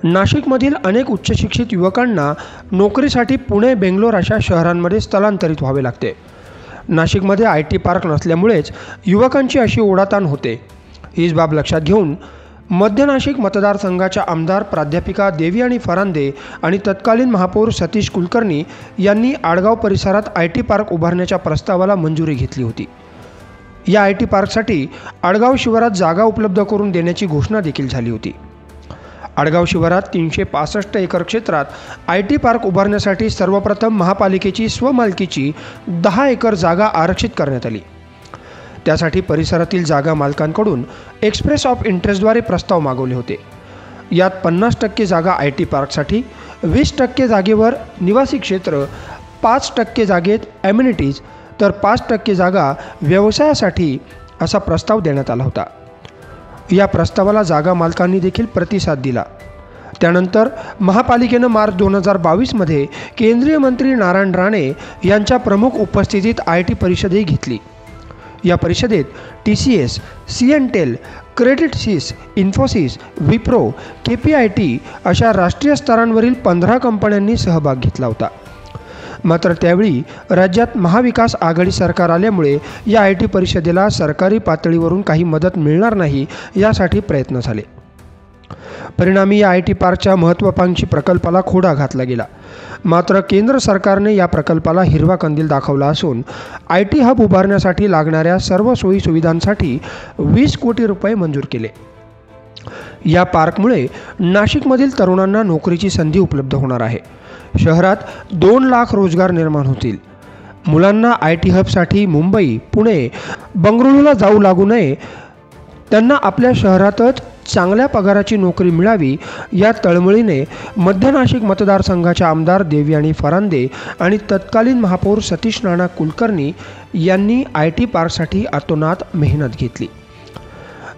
नाशिकमधील अनेक उच्चशिक्षित युवकांना नोकरीसाठी पुणे, बेंगलोर अशा शहरांमध्ये स्थलांतरित व्हावे लागते। नाशिकमध्ये IT पार्क नसल्यामुळेच युवकांची अशी ओढाताण होते। हीच बाब लक्षात घेऊन मध्य नाशिक मतदारसंघाच्या आमदार प्राध्यापिका देवयानी फरांदे आणि तत्कालीन महापौर सतीश कुलकर्णी यांनी आडगाव परिसरात IT पार्क उभारण्याच्या प्रस्तावाला मंजुरी घेतली होती। या IT पार्कसाठी आडगाव शिवारात जागा उपलब्ध करून देण्याची घोषणा देखील झाली होती। आडगाव शिवारात 365 एकर क्षेत्रात IT पार्क उभारण्यासाठी सर्वप्रथम महापालिकेची स्वमालकीची 10 एकर जागा आरक्षित करण्यात आली। त्यासाठी परिसरातील जागा मालकांकडून एक्सप्रेस ऑफ इंटरेस्टद्वारे प्रस्ताव मागवले होते। यात 50% जागा IT पार्कसाठी, 20% जागेवर निवासी क्षेत्र, 5% जागेत ॲम्युनिटीज तर 5% जागा व्यवसायासाठी असा प्रस्ताव देण्यात आला होता। या प्रस्तावाला जागा मालकांनी देखील प्रतिसाद दिला। त्यानंतर महापालिकेने मार्च 2022 मध्ये केंद्रीय मंत्री नारायण राणे यांच्या प्रमुख उपस्थितीत IT परिषदही घेतली। या परिषदेत TCS, CNTEL, क्रेडिटसिस, Infosys, Wipro, KPIT अशा राष्ट्रीय स्तरांवरील 15 कंपन्यांनी सहभाग घेतला होता। मात्र त्यावेळी राज्यात महाविकास आघाडी सरकार आल्यामुळे या IT परिषदेला सरकारी पातळीवरून काही मदत मिळणार नाही यासाठी प्रयत्न झाले। परिणामी या IT पार्कच्या महत्त्वाकांक्षी प्रकल्पाला खोडा घातला गेला। मात्र केंद्र सरकारने या प्रकल्पाला हिरवा कंदील दाखवला असून IT हब उभारण्यासाठी लागणाऱ्या सर्व सोयी सुविधांसाठी 20 कोटी रुपये मंजूर केले। या पार्कमुळे नाशिकमधील तरुणांना नोकरीची संधी उपलब्ध होणार आहे। शहरात 2 लाख रोजगार निर्माण होतील। मुलांना IT हबसाठी मुंबई, पुणे, बंगळुरूला जाऊ लागू नये, त्यांना आपल्या शहरातच चांगल्या पगाराची नोकरी मिळावी या तळमळीने मध्य नाशिक मतदारसंघाच्या आमदार देवयानी फरांदे आणि तत्कालीन महापौर सतीश नाना कुलकर्णी यांनी IT पार्कसाठी अतोनात मेहनत घेतली।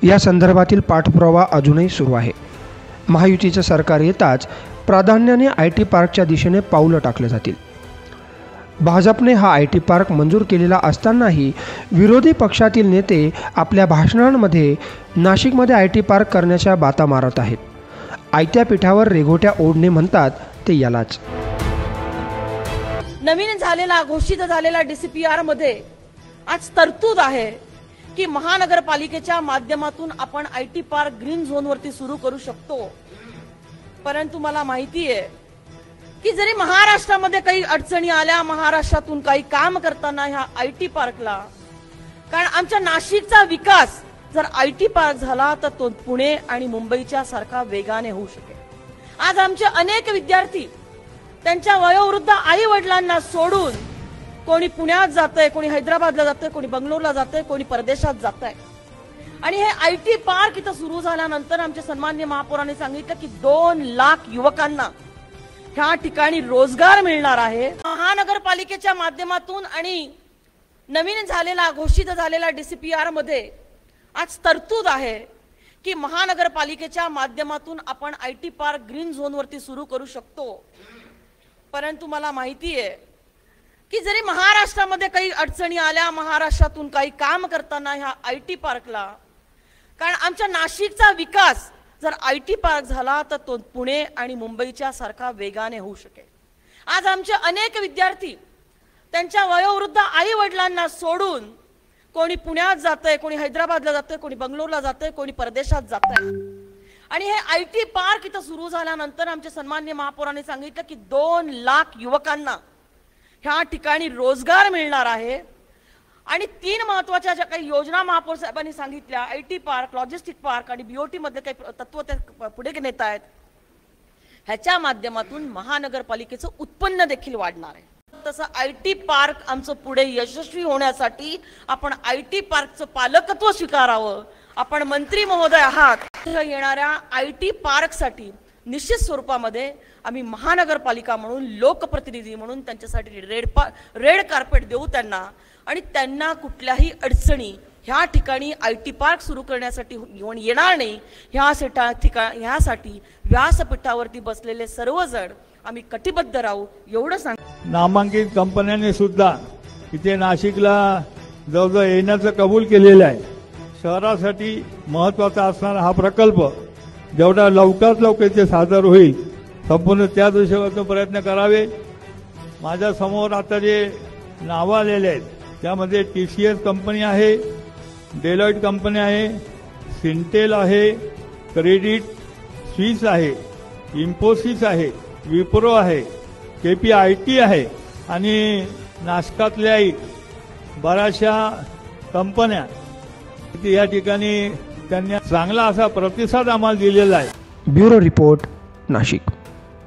या संदर्भातील पाठपुरावा अजूनही सुरू आहे। महायुतीचे सरकार येताच प्राधान्याने IT पार्कच्या दिशेने पाऊलं टाकले जातील। भाजपने हा IT पार्क मंजूर केलेला असतानाही विरोधी पक्षातील नेते आपल्या भाषणांमध्ये नाशिकमध्ये IT पार्क करण्याच्या बाता मारत आहेत। आयत्या पिठावर रेघोट्या ओढणे म्हणतात ते यालाच। नवीन झालेला घोषित झालेला DCPR मध्ये आज तरतूद आहे की महानगरपालिकेच्या माध्यमातून आपण IT पार्क ग्रीन झोन वरती सुरू करू शकतो। परंतु मला माहिती आहे की जरी महाराष्ट्रामध्ये काही अडचणी आल्या, महाराष्ट्रातून काही काम करताना ह्या IT पार्कला, कारण आमच्या नाशिकचा विकास जर IT पार्क झाला तर तो पुणे आणि मुंबईच्या सारखा वेगाने होऊ शकेल। आज आमचे अनेक विद्यार्थी त्यांच्या वयोवृद्ध आई वडिलांना सोडून कोणी पुण्यात जातंय, कोणी हैदराबादला जातंय, कोणी बंगलोरला जातंय, कोणी परदेशात जातंय। आणि हे IT पार्क इथं सुरू झाल्यानंतर आमचे सन्माननीय महापौरांनी सांगितलं की 2 लाख युवकांना ह्या ठिकाणी रोजगार मिळणार आहे। महानगरपालिकेच्या माध्यमातून आणि नवीन झालेला घोषित झालेला DCPR मध्ये आज तरतूद आहे की महानगरपालिकेच्या माध्यमातून आपण IT पार्क ग्रीन झोन वरती सुरू करू शकतो। परंतु मला माहिती आहे की जरी महाराष्ट्रामध्ये काही अडचणी आल्या, महाराष्ट्रातून काही काम करताना ह्या IT पार्कला, कारण आमच्या नाशिकचा विकास जर IT पार्क झाला तर तो पुणे आणि मुंबईच्या सारखा वेगाने होऊ शकेल। आज आमचे अनेक विद्यार्थी त्यांच्या वयोवृद्ध आई वडिलांना सोडून कोणी पुण्यात जातंय, कोणी हैदराबादला जातंय, कोणी बंगलोरला जातंय, कोणी परदेशात जातंय। आणि हे IT पार्क इथं सुरू झाल्यानंतर आमचे सन्माननीय महापौरांनी सांगितलं की 2 लाख युवकांना ह्या ठिकाणी रोजगार मिळणार आहे। आणि 3 महत्त्वाच्या ज्या काही योजना महापौर साहेबांनी सांगितल्या, IT पार्क, लॉजिस्टिक पार्क आणि BOT मध्ये काही तत्व ते पुढे नेत आहेत, ह्याच्या माध्यमातून महानगरपालिकेचं उत्पन्न देखील वाढणार आहे। तसं IT पार्क आमचं पुढे यशस्वी होण्यासाठी आपण IT पार्कचं पालकत्व स्वीकारावं। आपण मंत्री महोदय आहात। येणाऱ्या IT पार्कसाठी निश्चित स्वरूपामध्ये आम्ही महानगरपालिका म्हणून, लोकप्रतिनिधी म्हणून त्यांच्यासाठी रेड कार्पेट देऊ त्यांना, आणि त्यांना कुठल्याही अडचणी ह्या ठिकाणी IT पार्क सुरू करण्यासाठी येणार नाही ह्यासाठी व्यासपीठावरती बसलेले सर्वजण आम्ही कटिबद्ध राहू एवढं सांग। नामांकित कंपन्यांनी सुद्धा इथे नाशिकला जवळजवळ येण्याचं कबूल केलेलं आहे। शहरासाठी महत्त्वाचा असणारा हा प्रकल्प जेवढा लवकरात लवकर ते सादर होईल संपूर्ण त्या दिशेवर प्रयत्न करावे. माझ्या समोर आता जे नावं आलेले आहेत त्यामध्ये TCS कंपनी आहे, डेलॉइट कंपनी आहे, सिंटेल आहे, क्रेडिट स्विस आहे, इन्फोसिस आहे, विप्रो आहे, KPIT आहे आणि नाशकातल्याही बऱ्याचशा कंपन्या या ठिकाणी त्यांनी चांगला असा प्रतिसाद आम्हाला दिलेला आहे. Bureau report, Nashik.